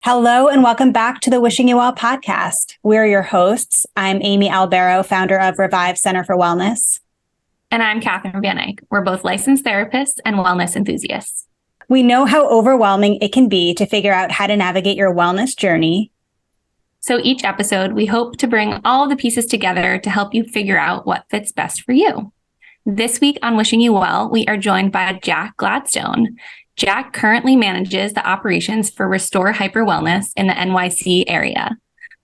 Hello and welcome back to the Wishing You Well podcast. We're your hosts. I'm Amy Albero, founder of Revive Center for Wellness. And I'm Catherine Van Eyck. We're both licensed therapists and wellness enthusiasts. We know how overwhelming it can be to figure out how to navigate your wellness journey. So each episode, we hope to bring all the pieces together to help you figure out what fits best for you. This week on Wishing You Well, we are joined by Jack Gladstone. Jack currently manages the operations for Restore Hyperwellness in the NYC area.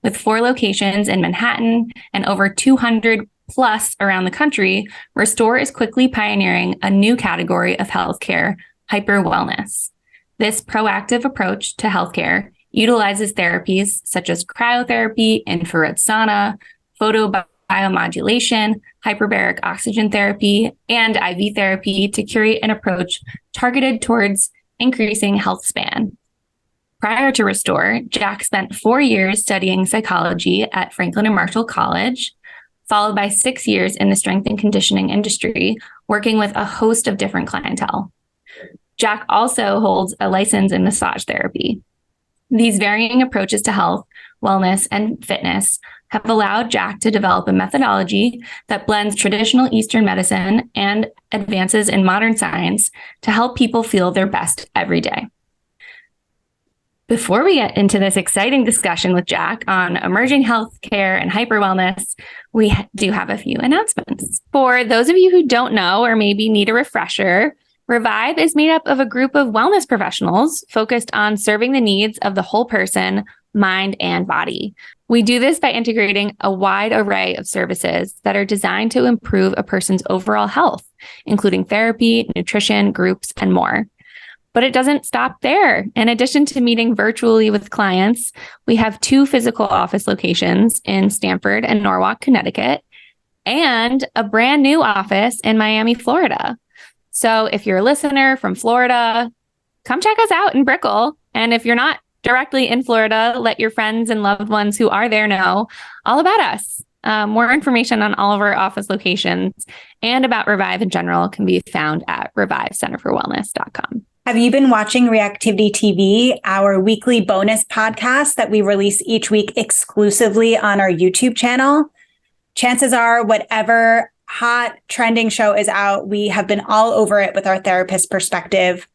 With 4 locations in Manhattan and over 200 plus around the country, Restore is quickly pioneering a new category of healthcare, hyperwellness. This proactive approach to healthcare utilizes therapies such as cryotherapy, infrared sauna, photobiomodulation, hyperbaric oxygen therapy, and IV therapy to curate an approach targeted towards increasing health span. Prior to Restore, Jack spent 4 years studying psychology at Franklin and Marshall College, followed by 6 years in the strength and conditioning industry, working with a host of different clientele. Jack also holds a license in massage therapy. These varying approaches to health, wellness, and fitness have allowed Jack to develop a methodology that blends traditional Eastern medicine and advances in modern science to help people feel their best every day. Before we get into this exciting discussion with Jack on emerging healthcare and hyperwellness, we do have a few announcements. For those of you who don't know or maybe need a refresher, Revive is made up of a group of wellness professionals focused on serving the needs of the whole person, mind, and body. We do this by integrating a wide array of services that are designed to improve a person's overall health, including therapy, nutrition, groups, and more. But it doesn't stop there. In addition to meeting virtually with clients, we have 2 physical office locations in Stamford and Norwalk, Connecticut, and a brand new office in Miami, Florida. So if you're a listener from Florida, come check us out in Brickell. And if you're not directly in Florida, let your friends and loved ones who are there know all about us. More information on all of our office locations and about Revive in general can be found at revivecenterforwellness.com. Have you been watching Reactivity TV, our weekly bonus podcast that we release each week exclusively on our YouTube channel? Chances are whatever hot trending show is out, we have been all over it with our therapist perspective.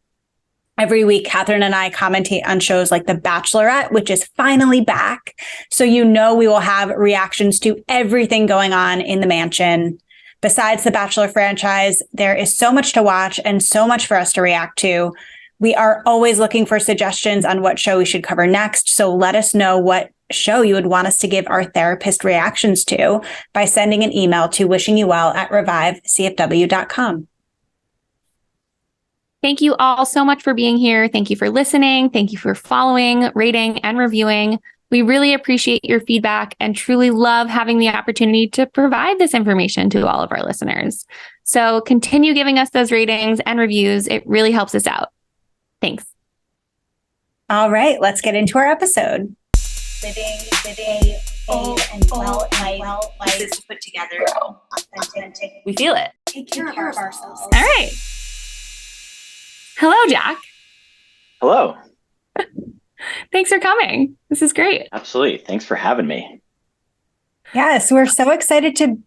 Every week, Catherine and I commentate on shows like The Bachelorette, which is finally back. So we will have reactions to everything going on in the mansion. Besides the Bachelor franchise, there is so much to watch and so much for us to react to. We are always looking for suggestions on what show we should cover next. So let us know what show you would want us to give our therapist reactions to by sending an email to wishingyouvell@revivecfw.com. Thank you all so much for being here. Thank you for listening. Thank you for following, rating, and reviewing. We really appreciate your feedback and truly love having the opportunity to provide this information to all of our listeners. So continue giving us those ratings and reviews. It really helps us out. Thanks. All right, let's get into our episode. Living a full and well life. This is put together, authentic. We feel it. Take care of ourselves. All right. Hello, Jack. Hello. Thanks for coming. This is great. Absolutely. Thanks for having me. Yes, we're so excited to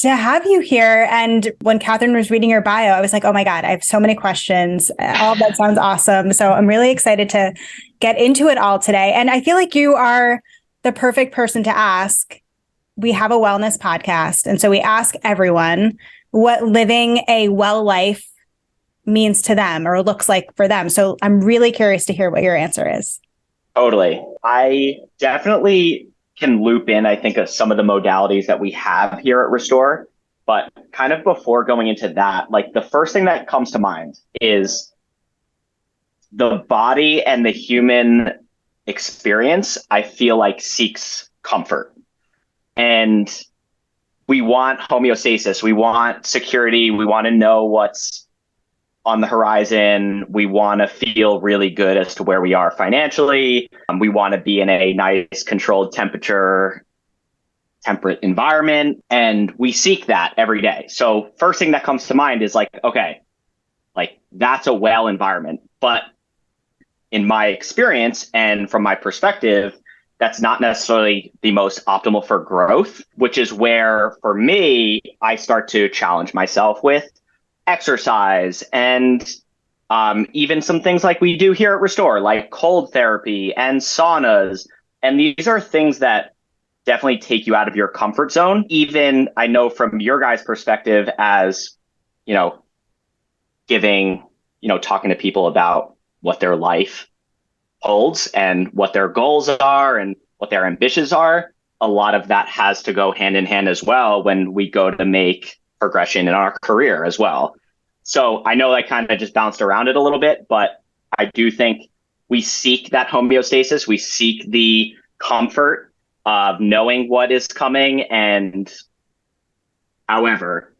have you here. And when Catherine was reading your bio, I was like, oh my God, I have so many questions. All of that sounds awesome. So I'm really excited to get into it all today. And I feel like you are the perfect person to ask. We have a wellness podcast. And so we ask everyone what living a well life means to them or looks like for them. So I'm really curious to hear what your answer is. Totally. I definitely can loop in, I think, of some of the modalities that we have here at Restore. But kind of before going into that, like the first thing that comes to mind is the body and the human experience, I feel like seeks comfort. And we want homeostasis. We want security. We want to know what's on the horizon. We want to feel really good as to where we are financially. We want to be in a nice controlled temperate environment. And we seek that every day. So first thing that comes to mind is like, okay, like that's a well environment. But in my experience and from my perspective, that's not necessarily the most optimal for growth, which is where, for me, I start to challenge myself with exercise and even some things like we do here at Restore, like cold therapy and saunas. And these are things that definitely take you out of your comfort zone. Even I know from your guys' perspective as, giving, talking to people about what their life holds and what their goals are and what their ambitions are. A lot of that has to go hand in hand as well when we go to make progression in our career as well. So I know I kind of just bounced around it a little bit, but I do think we seek that homeostasis. We seek the comfort of knowing what is coming. And however,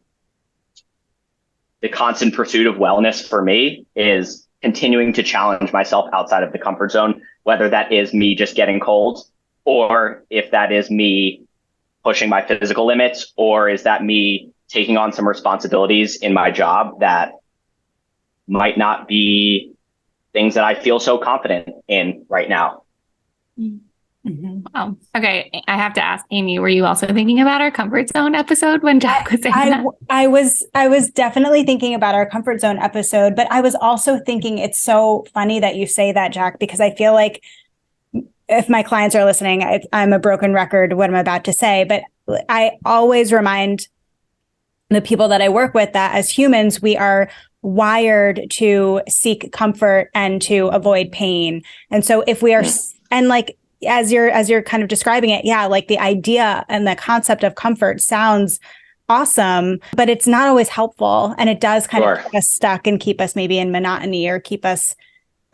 the constant pursuit of wellness for me is continuing to challenge myself outside of the comfort zone, whether that is me just getting cold, or if that is me pushing my physical limits, or is that me taking on some responsibilities in my job that might not be things that I feel so confident in right now. Mm-hmm. Wow. Okay. I have to ask, Amy, were you also thinking about our comfort zone episode when Jack was saying that? I was definitely thinking about our comfort zone episode, but I was also thinking it's so funny that you say that, Jack, because I feel like if my clients are listening, I'm a broken record what I'm about to say, but I always remind the people that I work with that as humans, we are wired to seek comfort and to avoid pain. And so if we are, and like, as you're kind of describing it, yeah, like the idea and the concept of comfort sounds awesome, but it's not always helpful. And it does kind of keep us stuck and keep us maybe in monotony or keep us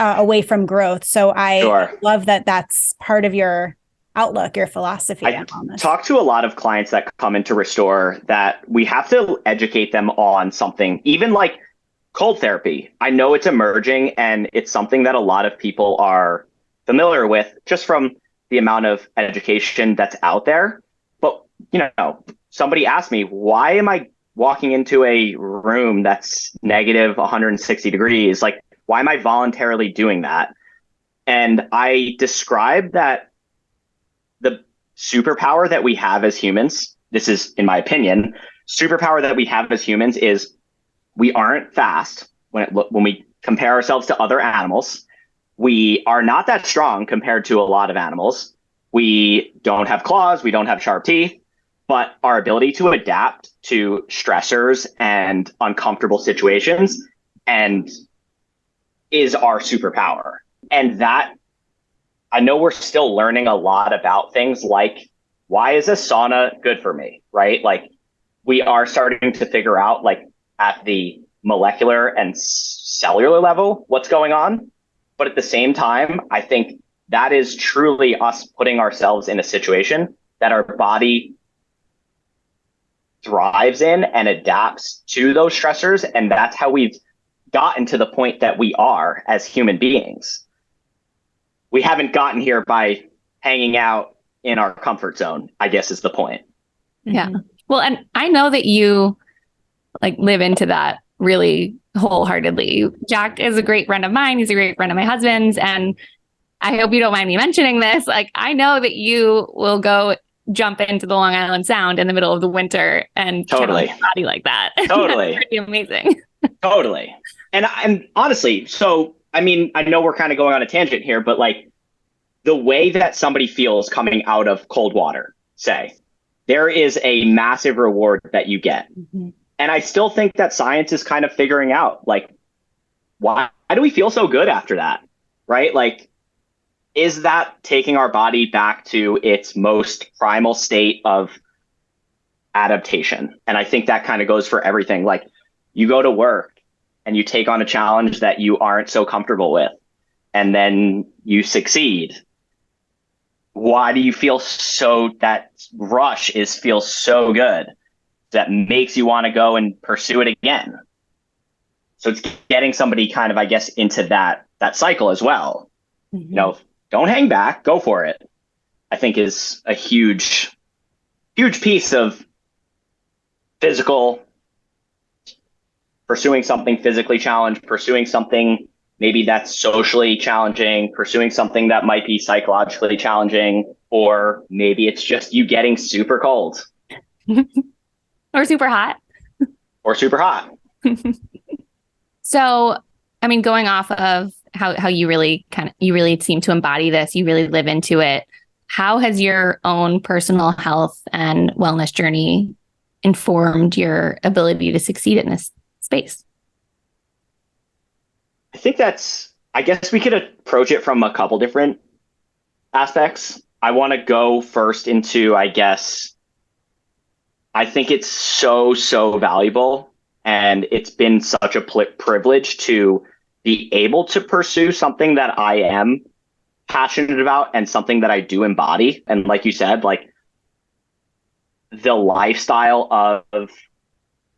away from growth. So I love that that's part of your outlook, your philosophy. I talk to a lot of clients that come into Restore that we have to educate them on something, even like cold therapy. I know it's emerging and it's something that a lot of people are familiar with just from the amount of education that's out there. But, somebody asked me, why am I walking into a room that's negative 160 degrees? Like, why am I voluntarily doing that? And I described that the superpower that we have as humans, this is in my opinion, superpower that we have as humans is we aren't fast when we compare ourselves to other animals. We are not that strong compared to a lot of animals. We don't have claws, we don't have sharp teeth, but our ability to adapt to stressors and uncomfortable situations and is our superpower. And that, I know we're still learning a lot about things like, why is a sauna good for me, right? Like, we are starting to figure out, like, at the molecular and cellular level, what's going on. But at the same time, I think that is truly us putting ourselves in a situation that our body thrives in and adapts to those stressors. And that's how we've gotten to the point that we are as human beings. We haven't gotten here by hanging out in our comfort zone, I guess is the point. Yeah. Well, and I know that you live into that really wholeheartedly. Jack is a great friend of mine. He's a great friend of my husband's. And I hope you don't mind me mentioning this. I know that you will go jump into the Long Island Sound in the middle of the winter and totally your body like that. Totally. That's pretty amazing. Totally. And honestly, so, I mean, I know we're kind of going on a tangent here, but the way that somebody feels coming out of cold water, say, there is a massive reward that you get. Mm-hmm. And I still think that science is kind of figuring out, why do we feel so good after that? Right? Is that taking our body back to its most primal state of adaptation? And I think that kind of goes for everything. You go to work and you take on a challenge that you aren't so comfortable with, and then you succeed. Why do you feel that rush feels so good that makes you want to go and pursue it again? So it's getting somebody kind of, I guess, into that cycle as well. Mm-hmm. Don't hang back, go for it, I think is a huge piece of pursuing something physically challenged, pursuing something maybe that's socially challenging, pursuing something that might be psychologically challenging, or maybe it's just you getting super cold Or super hot. or super hot. So, I mean, going off of how you really seem to embody this, you really live into it. How has your own personal health and wellness journey informed your ability to succeed in this space? I guess we could approach it from a couple different aspects. I want to go first into, I think it's so valuable, and it's been such a privilege to be able to pursue something that I am passionate about and something that I do embody. And like you said, like the lifestyle of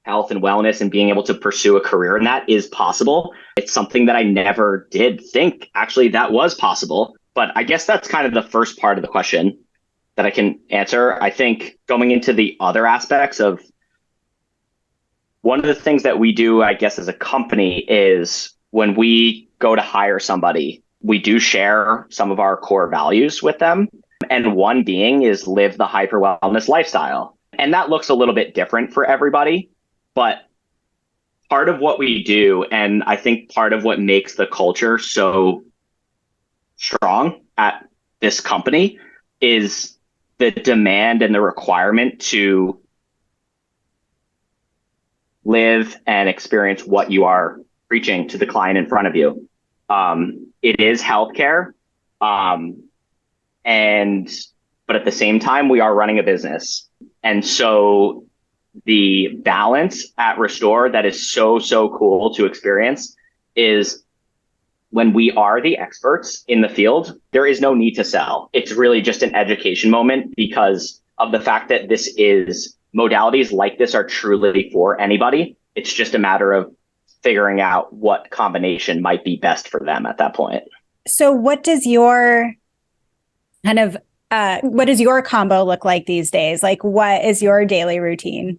health and wellness and being able to pursue a career in that is possible. It's something that I never did think actually that was possible. But I guess that's kind of the first part of the question that I can answer. I think going into the other aspects of one of the things that we do, I guess, as a company is when we go to hire somebody, we do share some of our core values with them. And one being is live the hyper wellness lifestyle. And that looks a little bit different for everybody. But part of what we do, and I think part of what makes the culture so strong at this company, is the demand and the requirement to live and experience what you are preaching to the client in front of you. It is healthcare. But at the same time, we are running a business. And so the balance at Restore that is so cool to experience is when we are the experts in the field, there is no need to sell. It's really just an education moment because of the fact that modalities like this are truly for anybody. It's just a matter of figuring out what combination might be best for them at that point. So what does your combo look like these days? Like, what is your daily routine?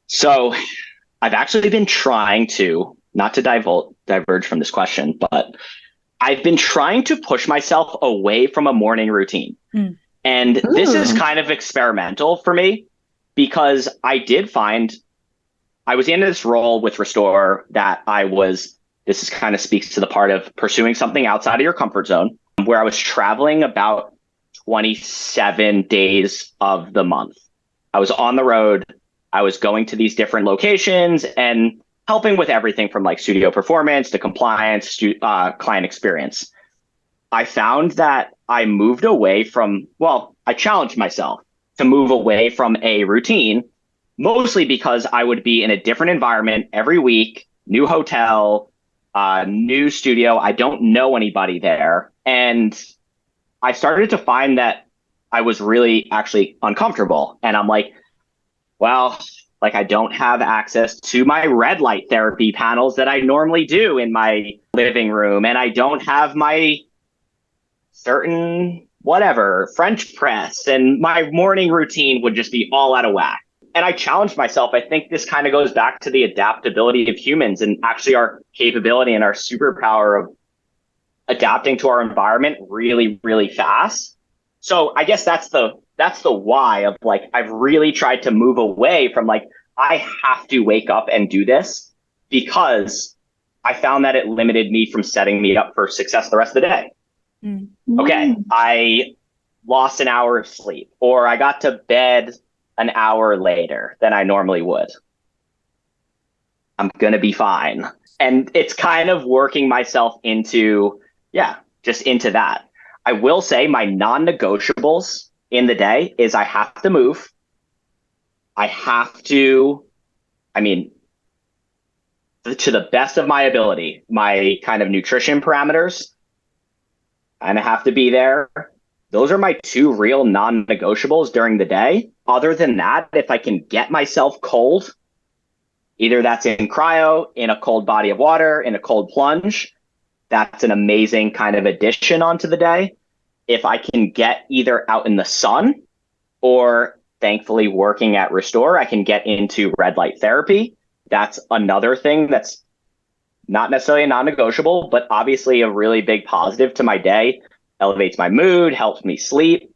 So I've actually been trying to, not to diverge from this question, but I've been trying to push myself away from a morning routine. And this is kind of experimental for me because I did find I was in this role with Restore that this kind of speaks to the part of pursuing something outside of your comfort zone, where I was traveling about 27 days of the month. I was on the road. I was going to these different locations and helping with everything from like studio performance to compliance, client experience. I found that I moved away from, I challenged myself to move away from a routine, mostly because I would be in a different environment every week, new hotel, new studio. I don't know anybody there. And I started to find that I was really actually uncomfortable. And I'm like, I don't have access to my red light therapy panels that I normally do in my living room. And I don't have my certain French press, and my morning routine would just be all out of whack. And I challenged myself. I think this kind of goes back to the adaptability of humans and actually our capability and our superpower of adapting to our environment really, really fast. So I guess that's the why of like, I've really tried to move away from like, I have to wake up and do this, because I found that it limited me from setting me up for success the rest of the day. Okay, I lost an hour of sleep, or I got to bed an hour later than I normally would. I'm going to be fine. And it's kind of working myself into that. I will say my non-negotiables in the day is I have to move. To the best of my ability, my kind of nutrition parameters, and I have to be there. Those are my two real non-negotiables during the day. Other than that, if I can get myself cold, either that's in cryo, in a cold body of water, in a cold plunge, that's an amazing kind of addition onto the day. If I can get either out in the sun, or thankfully working at Restore, I can get into red light therapy. That's another thing that's not necessarily a non-negotiable, but obviously a really big positive to my day. Elevates my mood, helps me sleep.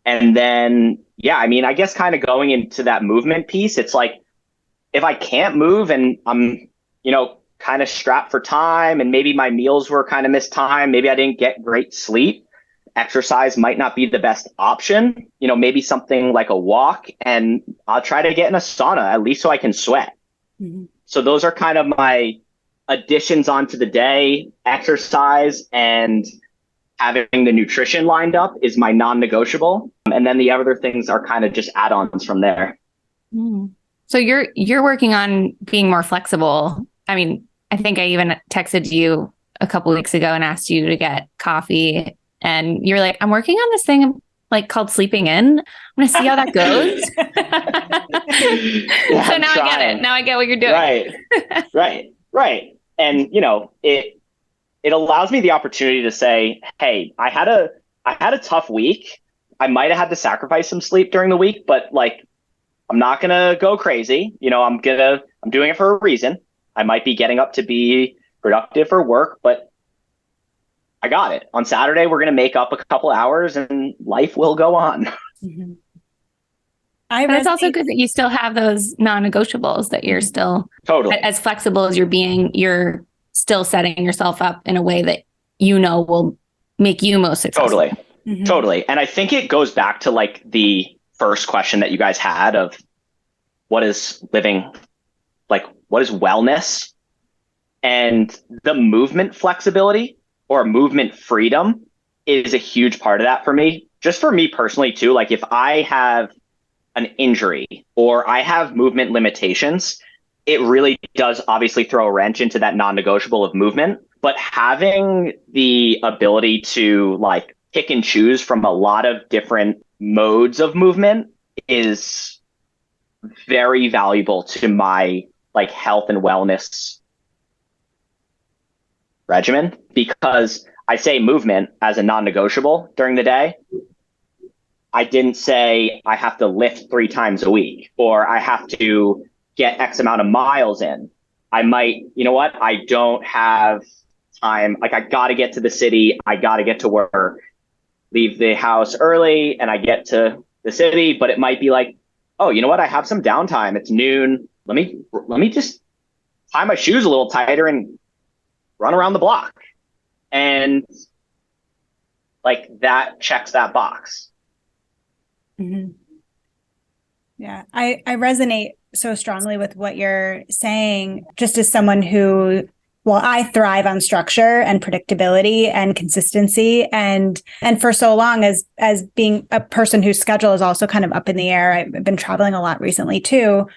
And then, yeah, I mean, I guess kind of going into that movement piece, it's like, if I can't move and I'm, kind of strapped for time and maybe my meals were kind of mistimed, maybe I didn't get great sleep, exercise might not be the best option. Maybe something like a walk, and I'll try to get in a sauna, at least so I can sweat. Mm-hmm. So those are kind of my additions onto the day. Exercise and having the nutrition lined up is my non-negotiable. And then the other things are kind of just add-ons from there. Mm. So you're working on being more flexible. I mean, I think I even texted you a couple weeks ago and asked you to get coffee, and you're like, I'm working on this thing like called sleeping in. I'm going to see how that goes. Yeah, so now I get it. Now I get what you're doing. Right. And it allows me the opportunity to say, hey, I had a tough week. I might have had to sacrifice some sleep during the week, but like, I'm not going to go crazy. I'm doing it for a reason. I might be getting up to be productive for work, but I got it. On Saturday, we're going to make up a couple hours and life will go on. Mm-hmm. But it's also good that you still have those non-negotiables, that you're still totally as flexible as you're being. You're still setting yourself up in a way that will make you most successful. Totally. Mm-hmm. Totally. And I think it goes back to like the first question that you guys had of what is living, like what is wellness, and the movement flexibility or movement freedom is a huge part of that for me. Just for me personally too, like if I have an injury or I have movement limitations, it really does obviously throw a wrench into that non-negotiable of movement. But having the ability to like pick and choose from a lot of different modes of movement is very valuable to my like health and wellness regimen, because I say movement as a non-negotiable during the day. I didn't say I have to lift 3 times a week or I have to get X amount of miles in. I might, I don't have time. Like I got to get to the city. I got to get to work, leave the house early and I get to the city, but it might be like, oh, you know what? I have some downtime. It's noon. Let me just tie my shoes a little tighter and run around the block. And like that checks that box. Mm-hmm. Yeah, I resonate so strongly with what you're saying, just as someone who, I thrive on structure and predictability and consistency. And for so long as being a person whose schedule is also kind of up in the air, I've been traveling a lot recently too.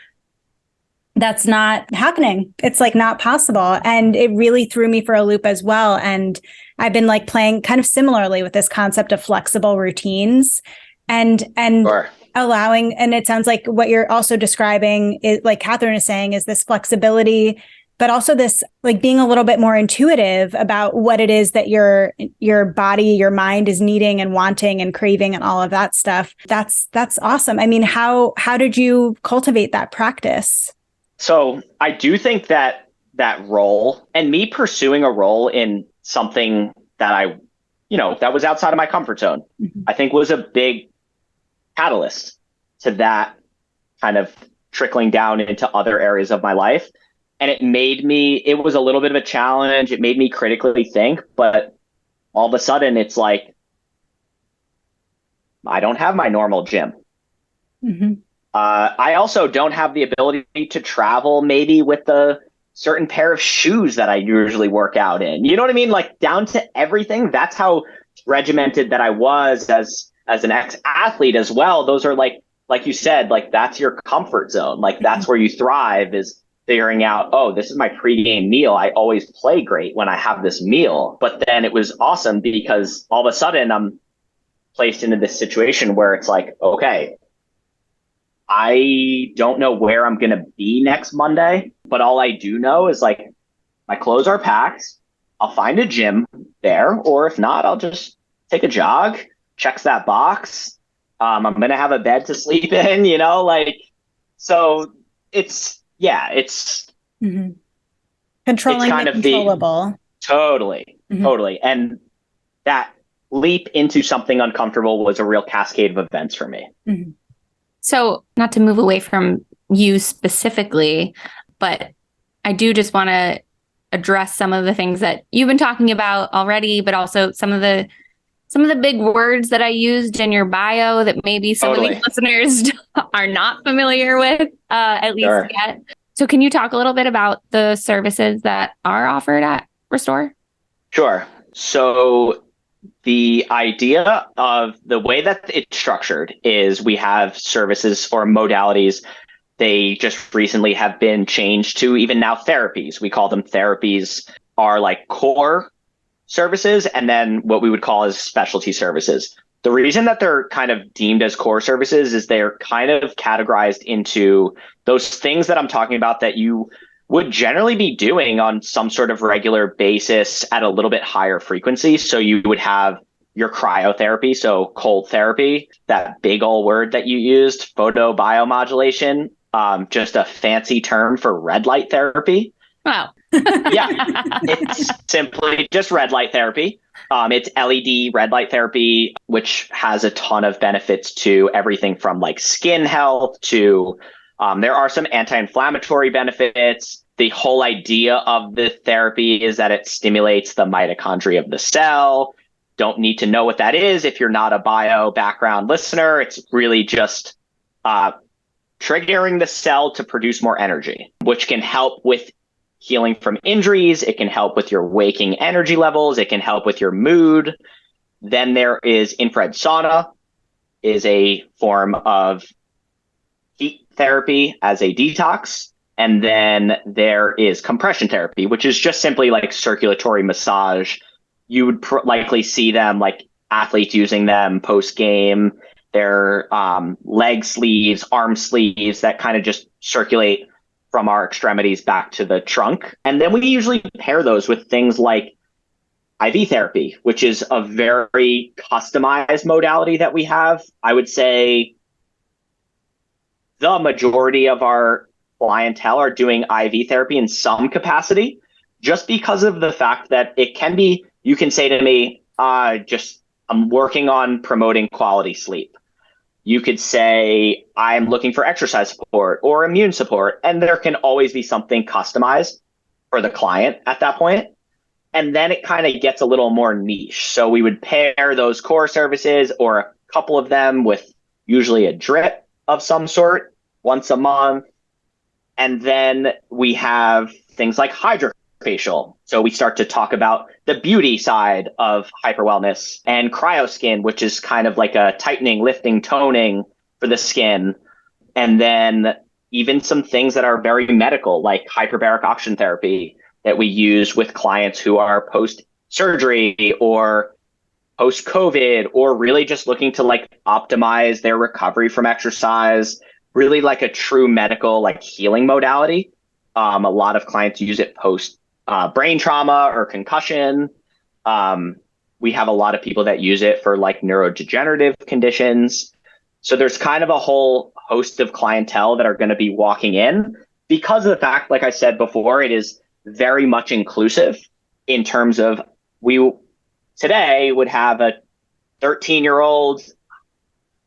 That's not happening. It's like not possible. And it really threw me for a loop as well. And I've been like playing kind of similarly with this concept of flexible routines and sure. Allowing, and it sounds like what you're also describing is, like Catherine is saying, is this flexibility, but also this like being a little bit more intuitive about what it is that your body, your mind is needing and wanting and craving and all of that stuff. That's awesome. I mean, how did you cultivate that practice? So I do think that role and me pursuing a role in something that I, that was outside of my comfort zone, mm-hmm. I think was a big catalyst to that kind of trickling down into other areas of my life. And it was a little bit of a challenge. It made me critically think, but all of a sudden it's like, I don't have my normal gym. Mm-hmm. I also don't have the ability to travel maybe with the certain pair of shoes that I usually work out in. You know what I mean? Like down to everything. That's how regimented that I was as an ex-athlete as well. Those are like you said, like that's your comfort zone. Like that's where you thrive, is figuring out, oh, this is my pregame meal. I always play great when I have this meal. But then it was awesome because all of a sudden I'm placed into this situation where it's like, okay, I don't know where I'm going to be next Monday, but all I do know is like my clothes are packed. I'll find a gym there, or if not, I'll just take a jog. Checks that box. I'm going to have a bed to sleep in, like, so it's mm-hmm. Controlling kind the of controllable. Totally. And that leap into something uncomfortable was a real cascade of events for me. Mm-hmm. So not to move away from you specifically, but I do just want to address some of the things that you've been talking about already, but also some of the big words that I used in your bio that maybe some of these listeners are not familiar with, at least yet. So can you talk a little bit about the services that are offered at Restore? Sure. So the idea of the way that it's structured is we have services or modalities. They just recently have been changed to even now therapies. We call them therapies, are like core services, and then what we would call as specialty services. The reason that they're kind of deemed as core services is they're kind of categorized into those things that I'm talking about that you would generally be doing on some sort of regular basis at a little bit higher frequency. So you would have your cryotherapy, so cold therapy, that big old word that you used, photobiomodulation, just a fancy term for red light therapy. Wow. Yeah, it's simply just red light therapy. It's LED red light therapy, which has a ton of benefits to everything from like skin health to there are some anti-inflammatory benefits. The whole idea of the therapy is that it stimulates the mitochondria of the cell. Don't need to know what that is if you're not a bio background listener. It's really just triggering the cell to produce more energy, which can help with healing from injuries. It can help with your waking energy levels. It can help with your mood. Then there is infrared sauna, is a form of heat therapy as a detox. And then there is compression therapy, which is just simply like circulatory massage. You would likely see them like athletes using them post game. Their leg sleeves, arm sleeves that kind of just circulate from our extremities back to the trunk. And then we usually pair those with things like IV therapy, which is a very customized modality that we have. I would say the majority of our clientele are doing IV therapy in some capacity, just because of the fact that it can be, you can say to me, I'm working on promoting quality sleep. You could say, I'm looking for exercise support or immune support, and there can always be something customized for the client at that point. And then it kind of gets a little more niche. So we would pair those core services or a couple of them with usually a drip of some sort once a month. And then we have things like hydrofacial. So we start to talk about the beauty side of hyperwellness, and cryoskin, which is kind of like a tightening, lifting, toning for the skin. And then even some things that are very medical, like hyperbaric oxygen therapy that we use with clients who are post-surgery or post-COVID, or really just looking to like optimize their recovery from exercise, really like a true medical like healing modality. A lot of clients use it post brain trauma or concussion. We have a lot of people that use it for like neurodegenerative conditions. So there's kind of a whole host of clientele that are going to be walking in because of the fact, like I said before, it is very much inclusive in terms of we today would have a 13-year-old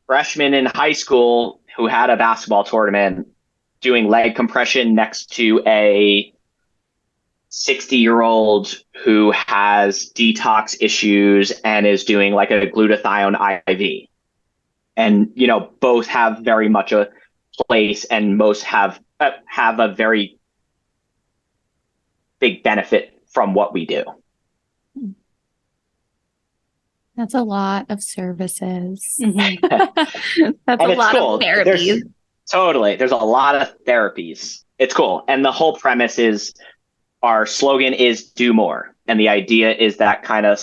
freshman in high school who had a basketball tournament doing leg compression next to a 60-year-old who has detox issues and is doing like a glutathione IV. And, you know, both have very much a place, and most have a very big benefit from what we do. That's a lot of services. Mm-hmm. That's a lot of therapies. There's a lot of therapies. It's cool. And the whole premise is, our slogan is do more. And the idea is that kind of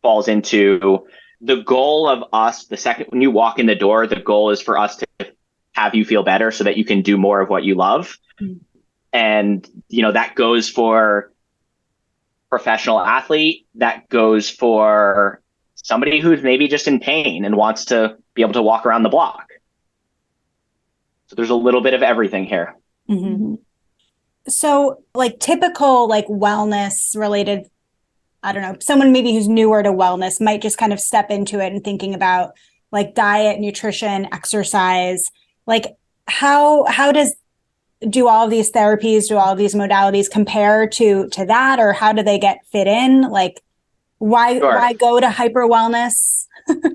falls into the goal of us. The second when you walk in the door, the goal is for us to have you feel better so that you can do more of what you love. Mm-hmm. And, you know, that goes for professional athlete, that goes for somebody who's maybe just in pain and wants to be able to walk around the block. So there's a little bit of everything here. Mm-hmm. So like typical like wellness related, I don't know, someone maybe who's newer to wellness might just kind of step into it and thinking about like diet, nutrition, exercise. Like how does do all of these therapies, do all of these modalities compare to that, or how do they get fit in? Like why go to hyper wellness?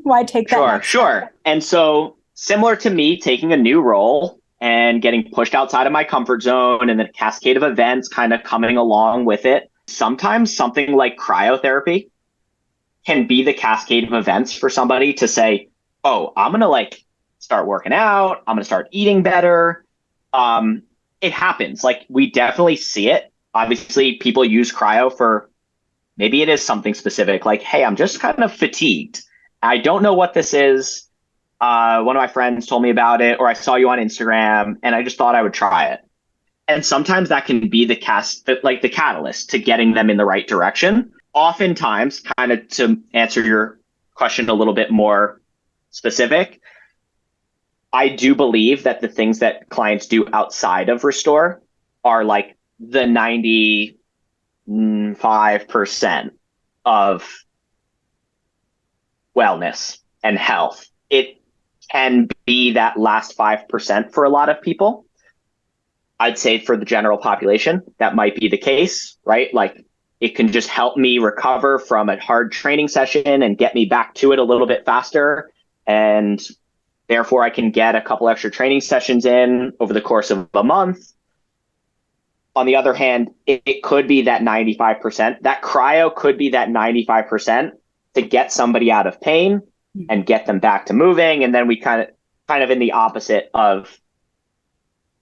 Why take that? Sure. And so similar to me taking a new role and getting pushed outside of my comfort zone and the cascade of events kind of coming along with it, sometimes something like cryotherapy can be the cascade of events for somebody to say, oh, I'm going to like start working out. I'm going to start eating better. It happens. Like we definitely see it. Obviously, people use cryo for maybe it is something specific like, hey, I'm just kind of fatigued. I don't know what this is. One of my friends told me about it, or I saw you on Instagram and I just thought I would try it. And sometimes that can be the catalyst to getting them in the right direction. Oftentimes, kind of to answer your question a little bit more specific, I do believe that the things that clients do outside of Restore are like the 95% of wellness and health. It can be that last 5% for a lot of people. I'd say for the general population, that might be the case, right? Like it can just help me recover from a hard training session and get me back to it a little bit faster. And therefore I can get a couple extra training sessions in over the course of a month. On the other hand, it could be that 95%. That cryo could be that 95% to get somebody out of pain and get them back to moving. And then we kind of in the opposite of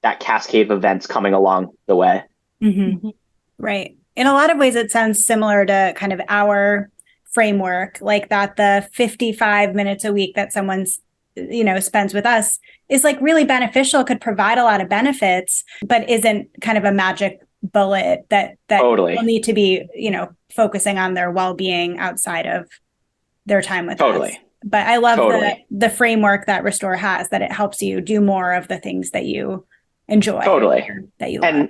that cascade of events coming along the way. Mm-hmm. Right. In a lot of ways, it sounds similar to kind of our framework, like that the 55 minutes a week that someone's, spends with us is like really beneficial, could provide a lot of benefits, but isn't kind of a magic bullet that totally will need to be, focusing on their well-being outside of their time with us. But I love the framework that Restore has, that it helps you do more of the things that you enjoy. That you love.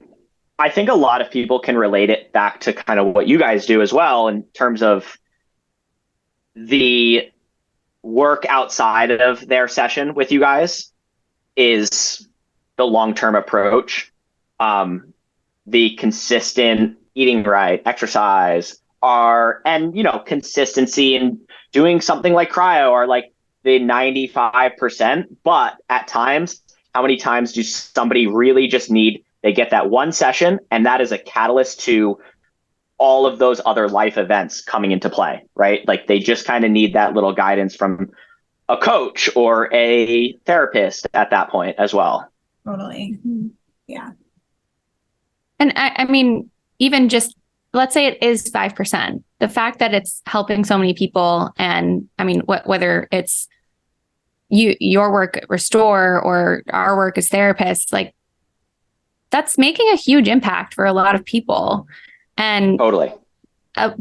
I think a lot of people can relate it back to kind of what you guys do as well in terms of the work outside of their session with you guys is the long-term approach. The consistent eating right, exercise consistency in doing something like cryo are like the 95%. But at times, how many times do somebody really just they get that one session and that is a catalyst to all of those other life events coming into play, right? Like they just kind of need that little guidance from a coach or a therapist at that point as well. Totally. Yeah. And I mean, even just, let's say it is 5%, the fact that it's helping so many people. And I mean, whether it's your work at Restore or our work as therapists, like that's making a huge impact for a lot of people. And totally,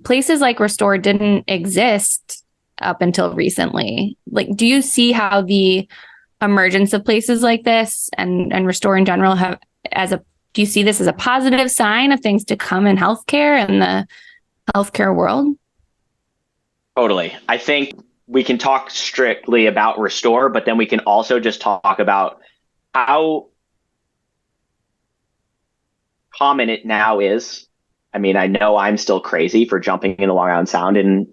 places like Restore didn't exist up until recently. Like, do you see how the emergence of places like this and Restore in general do you see this as a positive sign of things to come in healthcare and the healthcare world? Totally. I think we can talk strictly about Restore, but then we can also just talk about how common it now is. I mean, I know I'm still crazy for jumping into Long Island Sound in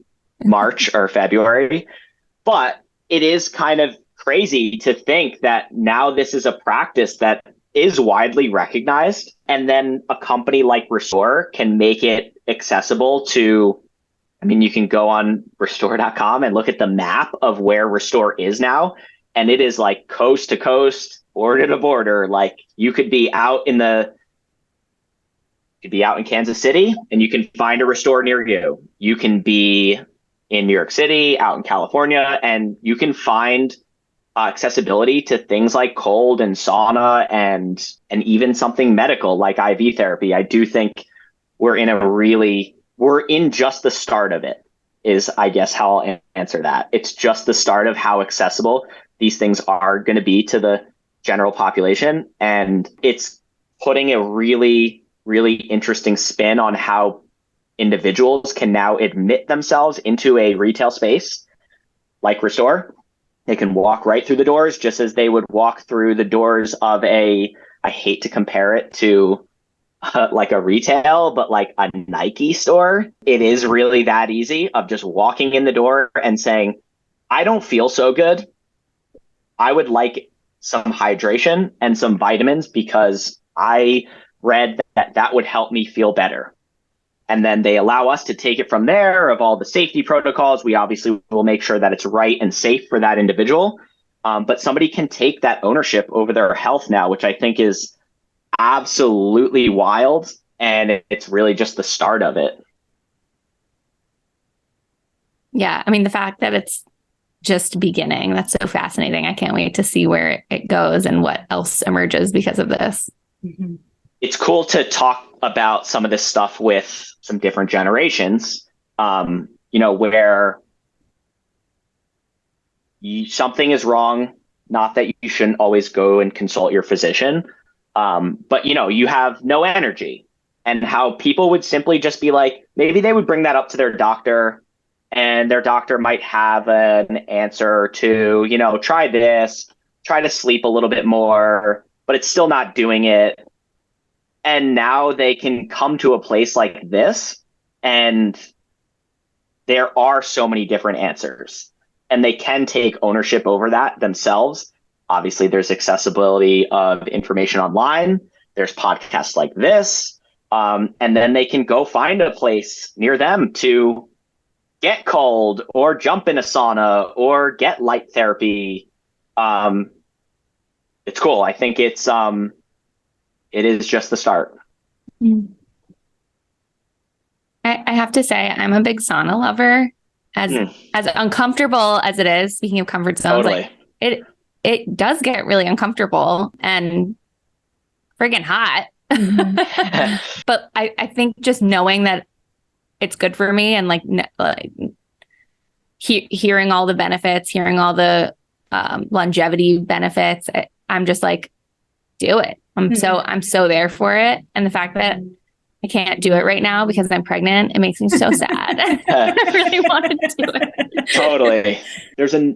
March or February, but it is kind of crazy to think that now this is a practice that is widely recognized. And then a company like Restore can make it accessible to, I mean, you can go on restore.com and look at the map of where Restore is now. And it is like coast to coast, border to border. Like you could be out in Kansas City and you can find a Restore near you. You can be in New York City, out in California, and you can find accessibility to things like cold and sauna and even something medical like IV therapy. I do think we're in just the start of it, is I guess how I'll answer that. It's just the start of how accessible these things are going to be to the general population. And it's putting a really really interesting spin on how individuals can now admit themselves into a retail space like Restore. They can walk right through the doors just as they would walk through the doors of I hate to compare it to like a retail, but like a Nike store. It is really that easy of just walking in the door and saying, I don't feel so good. I would like some hydration and some vitamins because I read that that would help me feel better. And then they allow us to take it from there of all the safety protocols. We obviously will make sure that it's right and safe for that individual. But somebody can take that ownership over their health now, which I think is absolutely wild. And it's really just the start of it. Yeah. I mean, the fact that it's just beginning, that's so fascinating. I can't wait to see where it goes and what else emerges because of this. Mm-hmm. It's cool to talk about some of this stuff with some different generations, where something is wrong, not that you shouldn't always go and consult your physician, but you have no energy, and how people would simply just be like, maybe they would bring that up to their doctor, and their doctor might have an answer to, try this, try to sleep a little bit more, but it's still not doing it. And now they can come to a place like this, and there are so many different answers, and they can take ownership over that themselves. Obviously, there's accessibility of information online. There's podcasts like this. And then they can go find a place near them to get cold or jump in a sauna or get light therapy. It's cool. I think it is just the start. I have to say, I'm a big sauna lover. As uncomfortable as it is, speaking of comfort zones, Totally. like it does get really uncomfortable and friggin' hot. But I think just knowing that it's good for me and hearing all the benefits, hearing all the longevity benefits, I'm just like, do it. I'm so there for it. And the fact that I can't do it right now because I'm pregnant, it makes me so sad. I really want to do it. Totally. There's a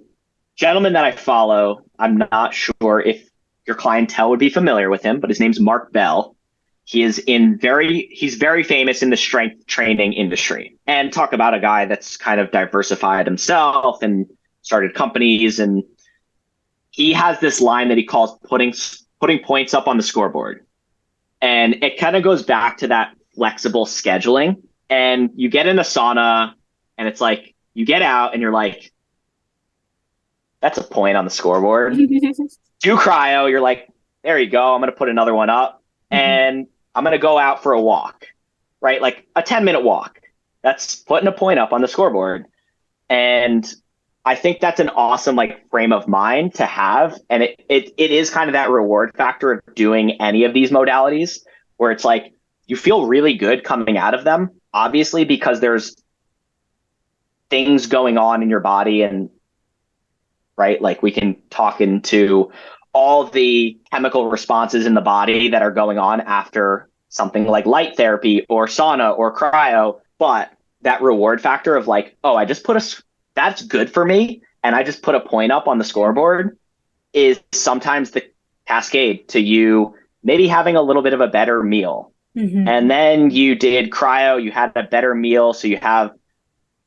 gentleman that I follow. I'm not sure if your clientele would be familiar with him, but his name's Mark Bell. He's very famous in the strength training industry. And talk about a guy that's kind of diversified himself and started companies. And he has this line that he calls putting points up on the scoreboard. And it kind of goes back to that flexible scheduling. And you get in a sauna and it's like, you get out and you're like, that's a point on the scoreboard. Do cryo, you're like, there you go. I'm going to put another one up and I'm going to go out for a walk, right? Like a 10-minute walk. That's putting a point up on the scoreboard. And I think that's an awesome frame of mind to have. And it is kind of that reward factor of doing any of these modalities where it's like, you feel really good coming out of them, obviously, because there's things going on in your body and right. Like we can talk into all the chemical responses in the body that are going on after something like light therapy or sauna or cryo. But that reward factor of like, oh, I just that's good for me. And I just put a point up on the scoreboard is sometimes the cascade to you maybe having a little bit of a better meal. And then you did cryo, you had a better meal. So you have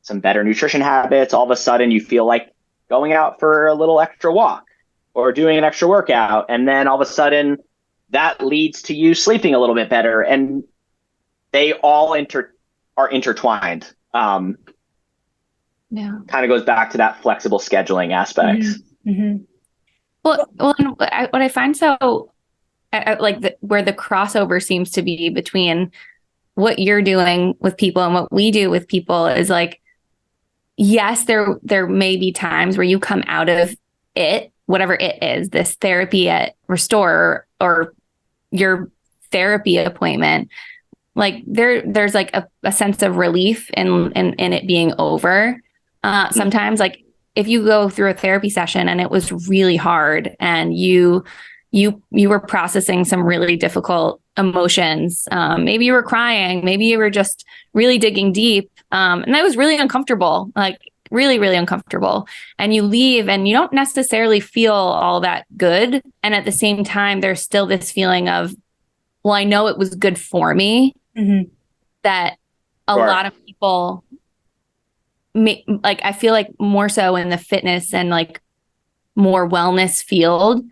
some better nutrition habits. All of a sudden you feel like going out for a little extra walk or doing an extra workout. And then all of a sudden that leads to you sleeping a little bit better. And they all are intertwined. Kind of goes back to that flexible scheduling aspect. Well, what I find so where the crossover seems to be between what you're doing with people and what we do with people is like, yes, there may be times where you come out of it, whatever it is, this therapy at Restore or your therapy appointment, like there's like a sense of relief in it being over. Sometimes like if you go through a therapy session and it was really hard and you you were processing some really difficult emotions. Maybe you were crying, maybe you were just really digging deep. And that was really uncomfortable, like really, really uncomfortable. And you leave and you don't necessarily feel all that good. And at the same time, there's still this feeling of, well, I know it was good for me. Mm-hmm. That a lot of people like, I feel like more so in the fitness and like more wellness field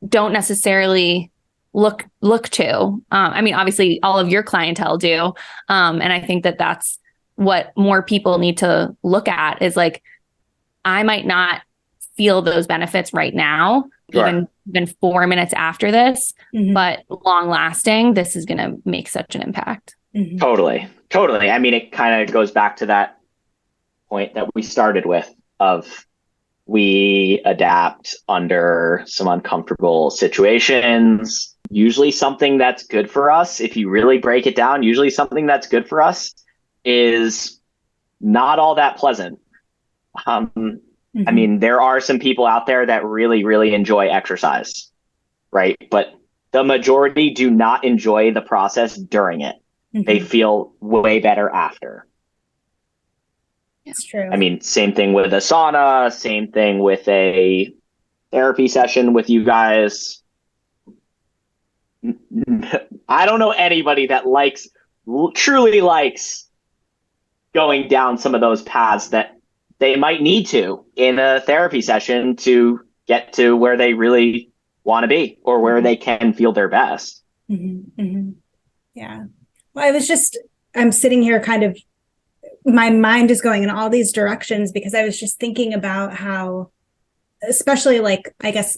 don't necessarily look to. I mean, obviously all of your clientele do. And I think that that's what more people need to look at is like, I might not feel those benefits right now, even 4 minutes after this, but long lasting, this is going to make such an impact. Mm-hmm. Totally. I mean, it kind of goes back to that point that we started with of we adapt under some uncomfortable situations. Usually something that's good for us, if you really break it down, usually something that's good for us is not all that pleasant. I mean, there are some people out there that really, really enjoy exercise, right? But the majority do not enjoy the process during it. Mm-hmm. They feel way better after. It's true. I mean, same thing with a sauna, same thing with a therapy session with you guys. I don't know anybody that truly likes going down some of those paths that they might need to in a therapy session to get to where they really want to be or where they can feel their best. Mm-hmm. Mm-hmm. Yeah. Well, I'm sitting here kind of, my mind is going in all these directions because I was just thinking about how, especially like, I guess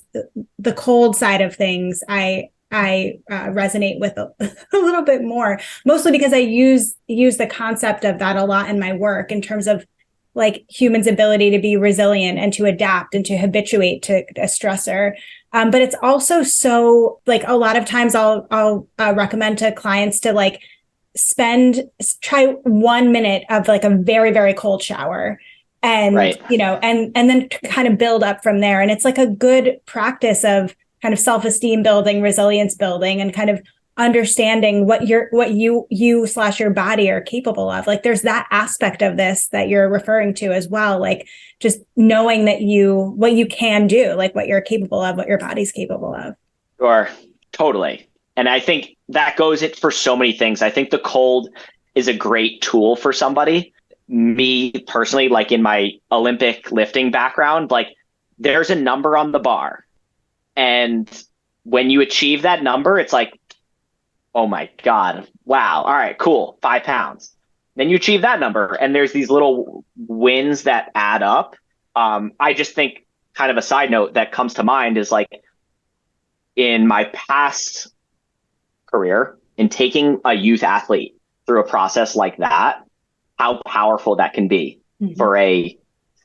the cold side of things, I resonate with a little bit more, mostly because I use the concept of that a lot in my work in terms of like humans' ability to be resilient and to adapt and to habituate to a stressor. But it's also so like a lot of times I'll recommend to clients to like try 1 minute of like a very, very cold shower and, and then kind of build up from there. And it's like a good practice of kind of self-esteem building, resilience building, and kind of understanding what you / your body are capable of. Like there's that aspect of this that you're referring to as well. Like just knowing that what you can do, like what you're capable of, what your body's capable of. Sure. Totally. And I think that goes it for so many things. I think the cold is a great tool for somebody. Me personally, like in my Olympic lifting background, like there's a number on the bar. And when you achieve that number, it's like, oh my God, wow. All right, cool. 5 pounds. Then you achieve that number. And there's these little wins that add up. I just think kind of a side note that comes to mind is like in my past career in taking a youth athlete through a process like that, how powerful that can be for a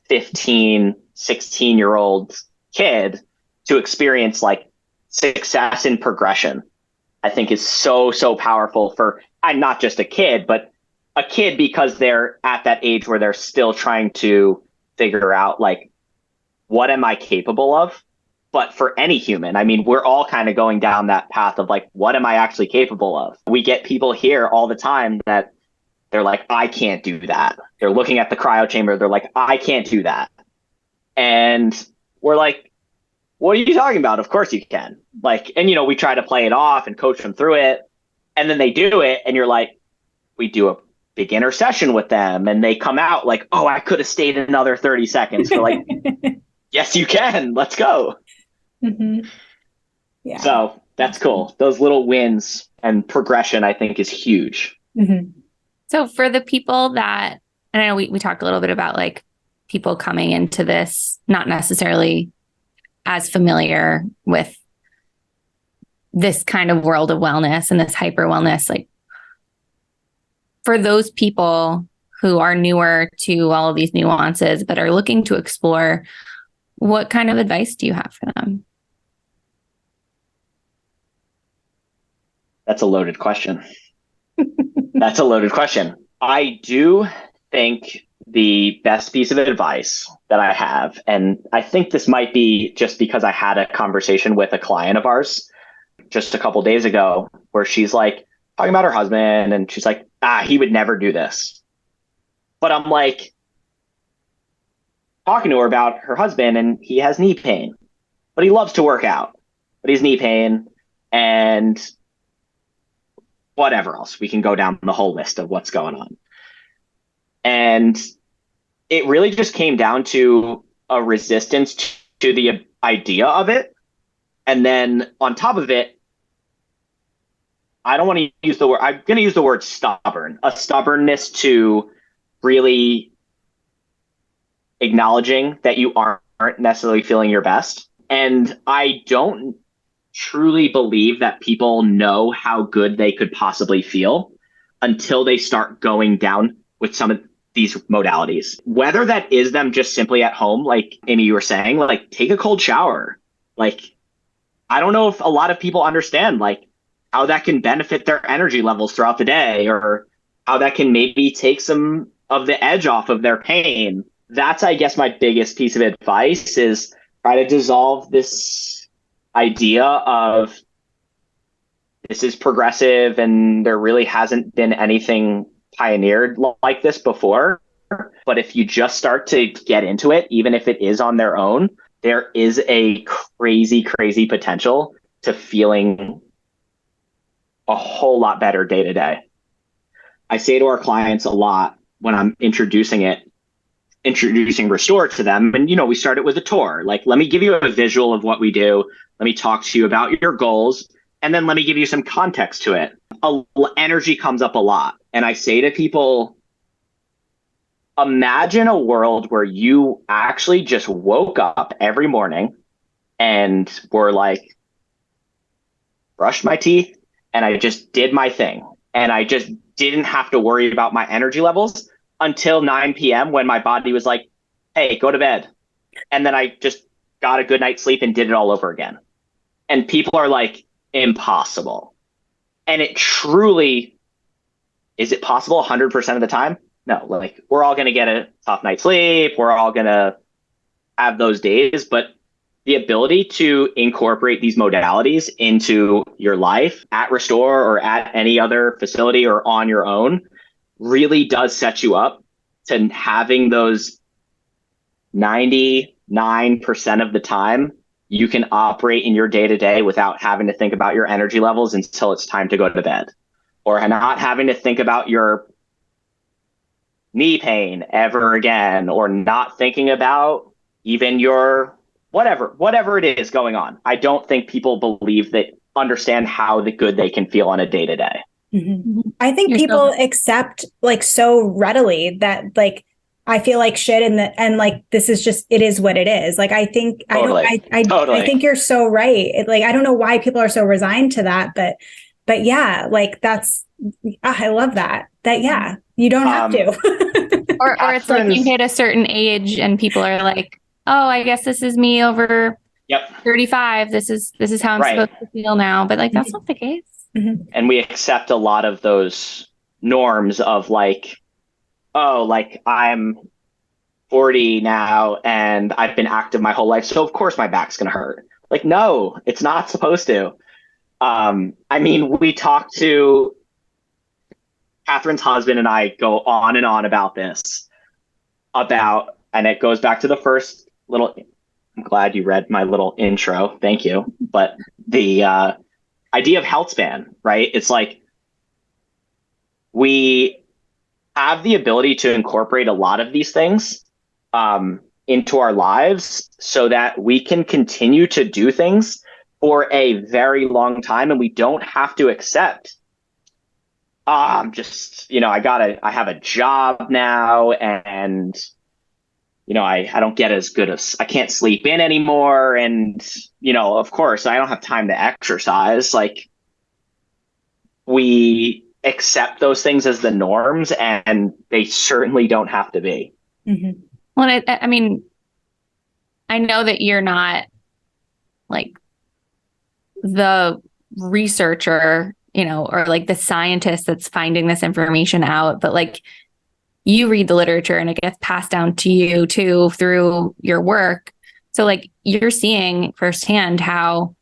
15, 16-year-old kid to experience like success in progression. I think is so powerful for not just a kid, but a kid because they're at that age where they're still trying to figure out like, what am I capable of? But for any human, I mean, we're all kind of going down that path of like, what am I actually capable of? We get people here all the time that they're like, I can't do that. They're looking at the cryo chamber. They're like, I can't do that. And we're like, what are you talking about? Of course you can. Like, and, we try to play it off and coach them through it. And then they do it. And you're like, we do a beginner session with them. And they come out like, oh, I could have stayed another 30 seconds. We're like, yes, you can. Let's go. Mm-hmm. Yeah. So that's cool. Those little wins and progression, I think, is huge. Mm-hmm. So for the people that, and I know we talked a little bit about like people coming into this, not necessarily as familiar with this kind of world of wellness and this hyper wellness, like for those people who are newer to all of these nuances, but are looking to explore, what kind of advice do you have for them? That's a loaded question. I do think the best piece of advice that I have, and I think this might be just because I had a conversation with a client of ours just a couple days ago where she's like talking about her husband and she's like, he would never do this. But I'm like talking to her about her husband and he has knee pain, but he loves to work out, but he's knee pain and whatever else. We can go down the whole list of what's going on. And it really just came down to a resistance to the idea of it. And then on top of it, I don't want to use the word, I'm going to use the word stubborn, a stubbornness to really acknowledging that you aren't necessarily feeling your best. And I don't truly believe that people know how good they could possibly feel until they start going down with some of these modalities, whether that is them just simply at home, like Amy, you were saying, like take a cold shower. Like, I don't know if a lot of people understand like how that can benefit their energy levels throughout the day, or how that can maybe take some of the edge off of their pain. That's, I guess, my biggest piece of advice is try to dissolve this idea of this is progressive and there really hasn't been anything pioneered like this before. But if you just start to get into it, even if it is on their own, there is a crazy, crazy potential to feeling a whole lot better day to day. I say to our clients a lot when I'm introducing Restore to them. And, we start it with a tour. Like, let me give you a visual of what we do. Let me talk to you about your goals. And then let me give you some context to it. Energy comes up a lot. And I say to people, imagine a world where you actually just woke up every morning and were like, brushed my teeth and I just did my thing. And I just didn't have to worry about my energy levels until 9 p.m. when my body was like, hey, go to bed. And then I just got a good night's sleep and did it all over again. And people are like, impossible. And it truly, is it possible 100% of the time? No, like we're all going to get a tough night's sleep. We're all going to have those days, but the ability to incorporate these modalities into your life at Restore or at any other facility or on your own really does set you up to having those 99% of the time you can operate in your day-to-day without having to think about your energy levels until it's time to go to bed, or not having to think about your knee pain ever again, or not thinking about even your whatever it is going on. I don't think people understand how good they can feel on a day-to-day. Mm-hmm. I think people accept like so readily that like I feel like shit and like this is just, it is what it is. Like I think totally. I think you're so right. Like I don't know why people are so resigned to that, but yeah, like I love that yeah, you don't have to. or it's like you hit a certain age and people are like, oh, I guess this is me over 35. This is how I'm supposed to feel now. But like, that's not the case. Mm-hmm. And we accept a lot of those norms of like, oh, like I'm 40 now and I've been active my whole life. So of course my back's going to hurt. Like, no, it's not supposed to. I mean, we talked to Catherine's husband and I go on and on about this, and it goes back to the first little, I'm glad you read my little intro. Thank you. But the idea of health span, right? It's like we have the ability to incorporate a lot of these things into our lives so that we can continue to do things for a very long time. And we don't have to accept, I'm just, I have a job now and, I don't get as good as, I can't sleep in anymore. And, of course, I don't have time to exercise. Like, we accept those things as the norms, and they certainly don't have to be. Mm-hmm. Well, I mean, I know that you're not like the researcher, or like the scientist that's finding this information out, but like you read the literature and it gets passed down to you too through your work. So like you're seeing firsthand how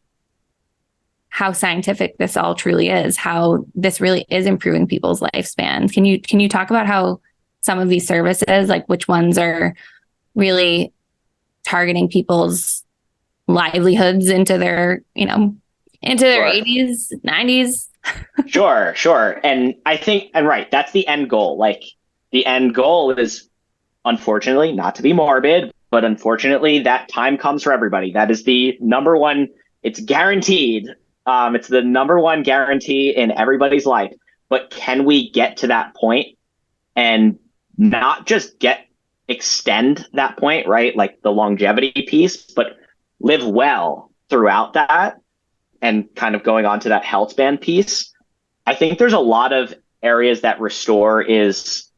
scientific this all truly is, how this really is improving people's lifespans. Can you talk about how some of these services, like which ones are really targeting people's livelihoods into their, into their 80s, 90s? Sure. And I think, and right, that's the end goal. Like the end goal is, unfortunately, not to be morbid, but unfortunately that time comes for everybody. That is the number one, it's guaranteed. It's the number one guarantee in everybody's life. But can we get to that point and not just extend that point, right? Like the longevity piece, but live well throughout that, and kind of going on to that health span piece. I think there's a lot of areas that Restore is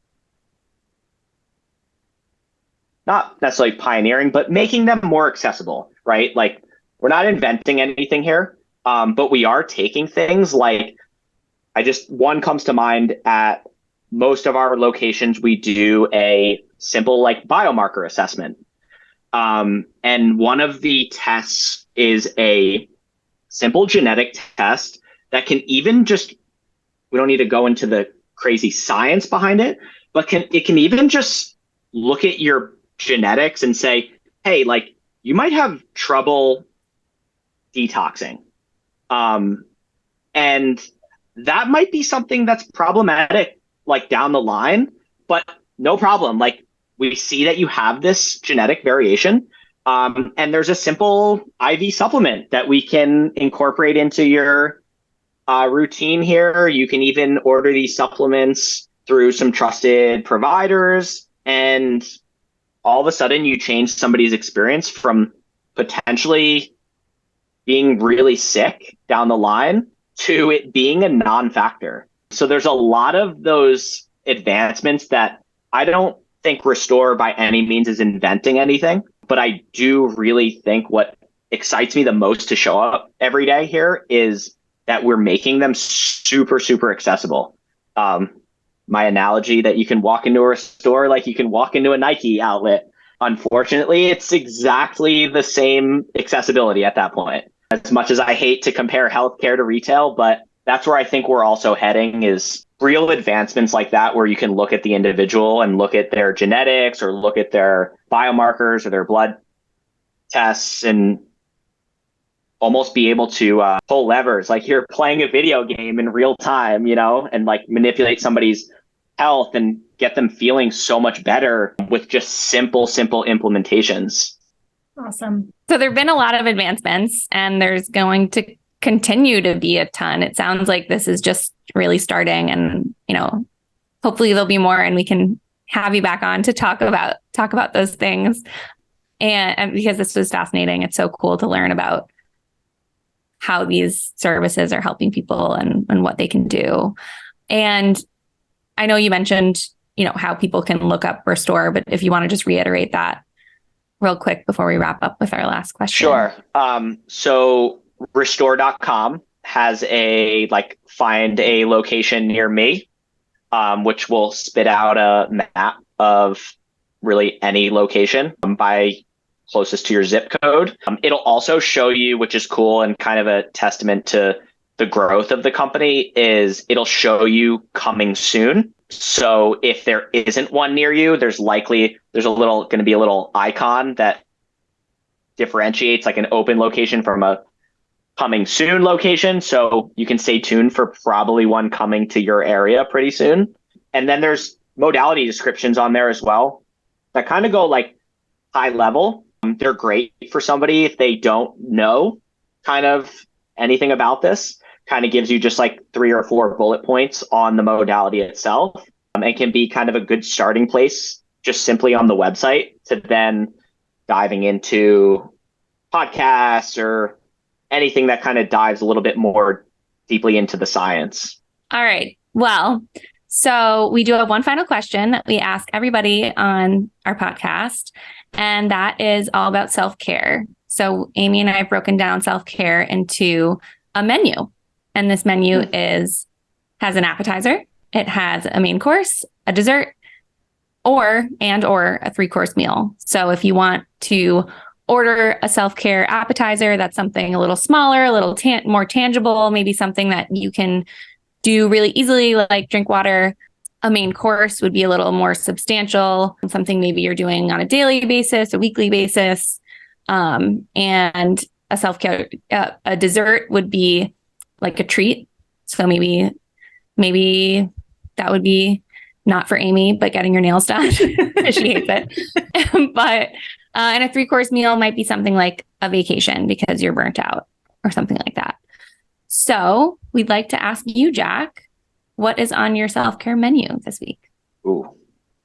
not necessarily pioneering, but making them more accessible, right? Like we're not inventing anything here, but we are taking things like, one comes to mind. At most of our locations, we do a simple like biomarker assessment. And one of the tests is a simple genetic test that can even we don't need to go into the crazy science behind it, but it can even just look at your genetics and say, hey, like you might have trouble detoxing. And that might be something that's problematic, like down the line, but no problem. Like we see that you have this genetic variation. And there's a simple IV supplement that we can incorporate into your routine here. You can even order these supplements through some trusted providers, and all of a sudden you change somebody's experience from potentially being really sick down the line to it being a non-factor. So there's a lot of those advancements that I don't think Restore by any means is inventing anything, but I do really think what excites me the most to show up every day here is that we're making them super, super accessible. My analogy that you can walk into a store like you can walk into a Nike outlet. Unfortunately, it's exactly the same accessibility at that point. As much as I hate to compare healthcare to retail, but that's where I think we're also heading, is real advancements like that, where you can look at the individual and look at their genetics or look at their biomarkers or their blood tests and almost be able to pull levers like you're playing a video game in real time, and like manipulate somebody's health and get them feeling so much better with just simple implementations. Awesome. So there've been a lot of advancements, and there's going to continue to be a ton. It sounds like this is just really starting, and hopefully there'll be more, and we can have you back on to talk about those things. And because this was fascinating, it's so cool to learn about how these services are helping people and what they can do. And I know you mentioned, how people can look up Restore, but if you want to just reiterate that real quick before we wrap up with our last question. Sure. So restore.com has find a location near me, which will spit out a map of really any location by closest to your zip code. It'll also show you, which is cool and kind of a testament to the growth of the company, is it'll show you coming soon. So if there isn't one near you, there's going to be a little icon that differentiates like an open location from a coming soon location. So you can stay tuned for probably one coming to your area pretty soon. And then there's modality descriptions on there as well that kind of go like high level. They're great for somebody if they don't know kind of anything about this. Kind of gives you just like 3 or 4 bullet points on the modality itself. It can be kind of a good starting place just simply on the website to then diving into podcasts or anything that kind of dives a little bit more deeply into the science. All right. Well, so we do have one final question that we ask everybody on our podcast, and that is all about self-care. So Amy and I have broken down self-care into a menu. And this menu has an appetizer, it has a main course, a dessert, or a 3-course meal. So if you want to order a self-care appetizer, that's something a little smaller, a little more tangible, maybe something that you can do really easily, like drink water. A main course would be a little more substantial, something maybe you're doing on a daily basis, a weekly basis. And a self-care, a dessert would be like a treat. So maybe that would be not for Amy, but getting your nails done. She hates it. But and a 3-course meal might be something like a vacation because you're burnt out or something like that. So we'd like to ask you, Jack, what is on your self-care menu this week? Ooh,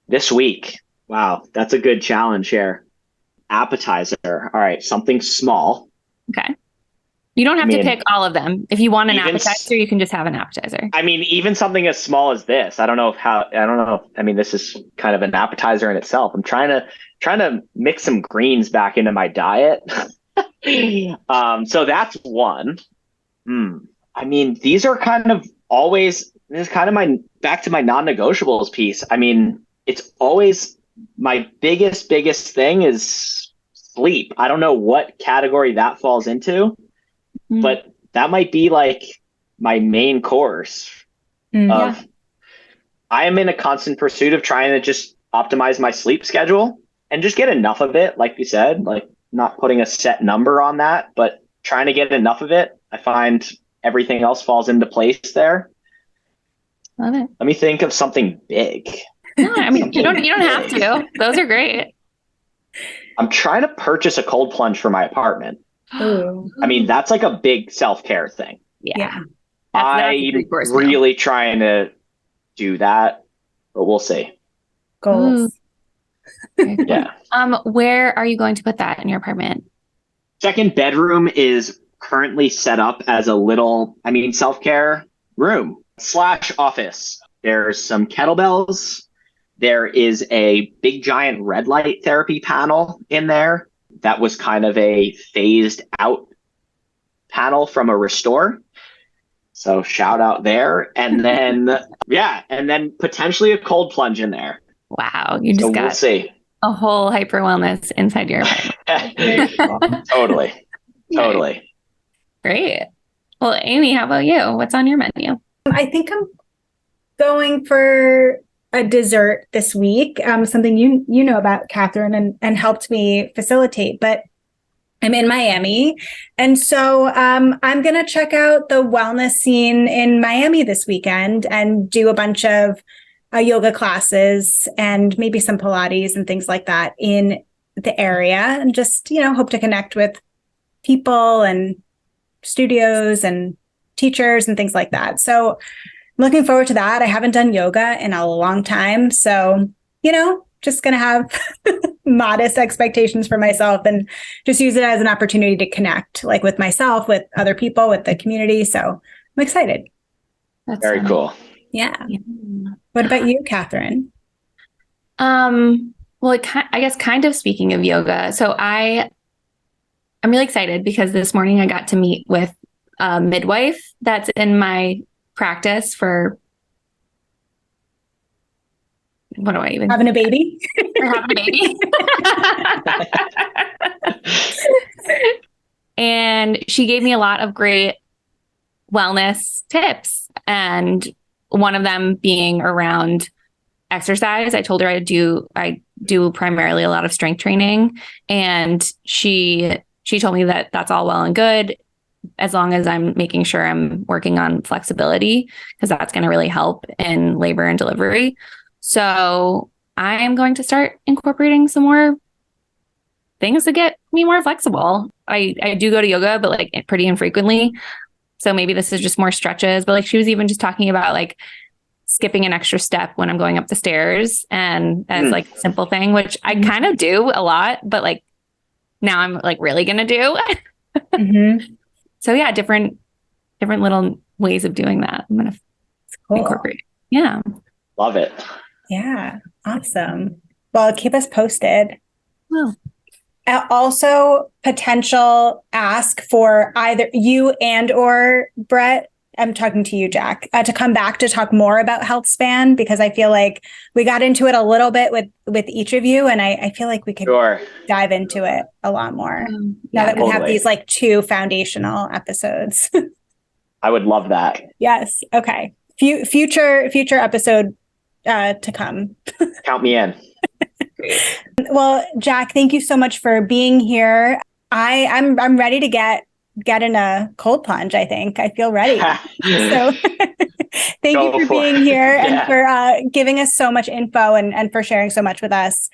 this week. Wow, that's a good challenge here. Appetizer. All right, something small. Okay. You don't have to pick all of them. If you want an appetizer, you can just have an appetizer. I mean, even something as small as this. I don't know. I mean, this is kind of an appetizer in itself. I'm trying to mix some greens back into my diet. So that's one. I mean, these are kind of always, this is kind of back to my non-negotiables piece. I mean, it's always my biggest thing is sleep. I don't know what category that falls into, but that might be like my main course of, I am in a constant pursuit of trying to just optimize my sleep schedule and just get enough of it. Like you said, like not putting a set number on that, but trying to get enough of it. I find everything else falls into place there. Love it. Let me think of something big. No, I mean, you don't have to. Those are great. I'm trying to purchase a cold plunge for my apartment. Ooh. I mean, that's like a big self-care thing. Yeah. I'm really trying to do that, but we'll see. Goals. Yeah. Where are you going to put that in your apartment? Second bedroom is currently set up as a little, self-care room / office. There's some kettlebells. There is a big giant red light therapy panel in there. That was kind of a phased out panel from a Restore. So shout out there. And then, and then potentially a cold plunge in there. Wow. You just got we'll see. A whole hyper wellness inside your apartment. Totally. Great. Well, Amy, how about you? What's on your menu? I think I'm going for a dessert this week, something you know about, Catherine, and helped me facilitate. But I'm in Miami, and so I'm going to check out the wellness scene in Miami this weekend and do a bunch of yoga classes and maybe some Pilates and things like that in the area, and just hope to connect with people and studios and teachers and things like that. So looking forward to that. I haven't done yoga in a long time. So, just going to have modest expectations for myself and just use it as an opportunity to connect, like with myself, with other people, with the community. So I'm excited. That's very cool. Yeah. What about you, Catherine? Well, I guess kind of speaking of yoga. So I'm really excited because this morning I got to meet with a midwife that's in my practice for, what do I even? Having a baby? For having a baby. And she gave me a lot of great wellness tips. And one of them being around exercise. I told her I do primarily a lot of strength training. And she told me that that's all well and good, as long as I'm making sure I'm working on flexibility, because that's going to really help in labor and delivery. So I am going to start incorporating some more things to get me more flexible. I do go to yoga, but like pretty infrequently. So maybe this is just more stretches, but like she was even just talking about like skipping an extra step when I'm going up the stairs, and as like a simple thing, which I kind of do a lot, but like now I'm like really going to do. So yeah, different little ways of doing that. I'm going to incorporate. Yeah. Love it. Yeah. Awesome. Well, keep us posted. Well, also potential ask for either you and or Brett I'm talking to you, Jack, to come back to talk more about health span, because I feel like we got into it a little bit with each of you. And I feel like we could dive into it a lot more now that we have these like 2 foundational episodes. I would love that. Yes. Okay. Future episode to come. Count me in. Well, Jack, thank you so much for being here. I'm ready to get in a cold plunge. I think I feel ready. So thank you for being here and for giving us so much info and for sharing so much with us.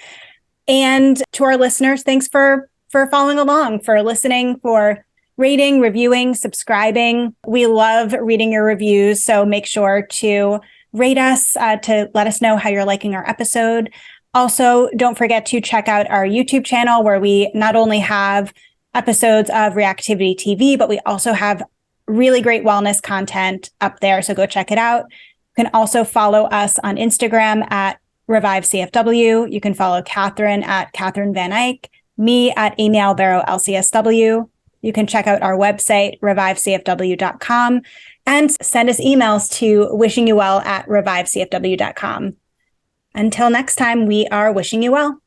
And to our listeners, thanks for following along, for listening, for rating, reviewing, subscribing. We love reading your reviews. So make sure to rate us to let us know how you're liking our episode. Also, don't forget to check out our YouTube channel, where we not only have episodes of Reactivity TV, but we also have really great wellness content up there. So go check it out. You can also follow us on Instagram at ReviveCFW. You can follow Catherine at Catherine Van Eyck, me at Amy Albero LCSW. You can check out our website, revivecfw.com, and send us emails to wishingyouwell@revivecfw.com. Until next time, we are wishing you well.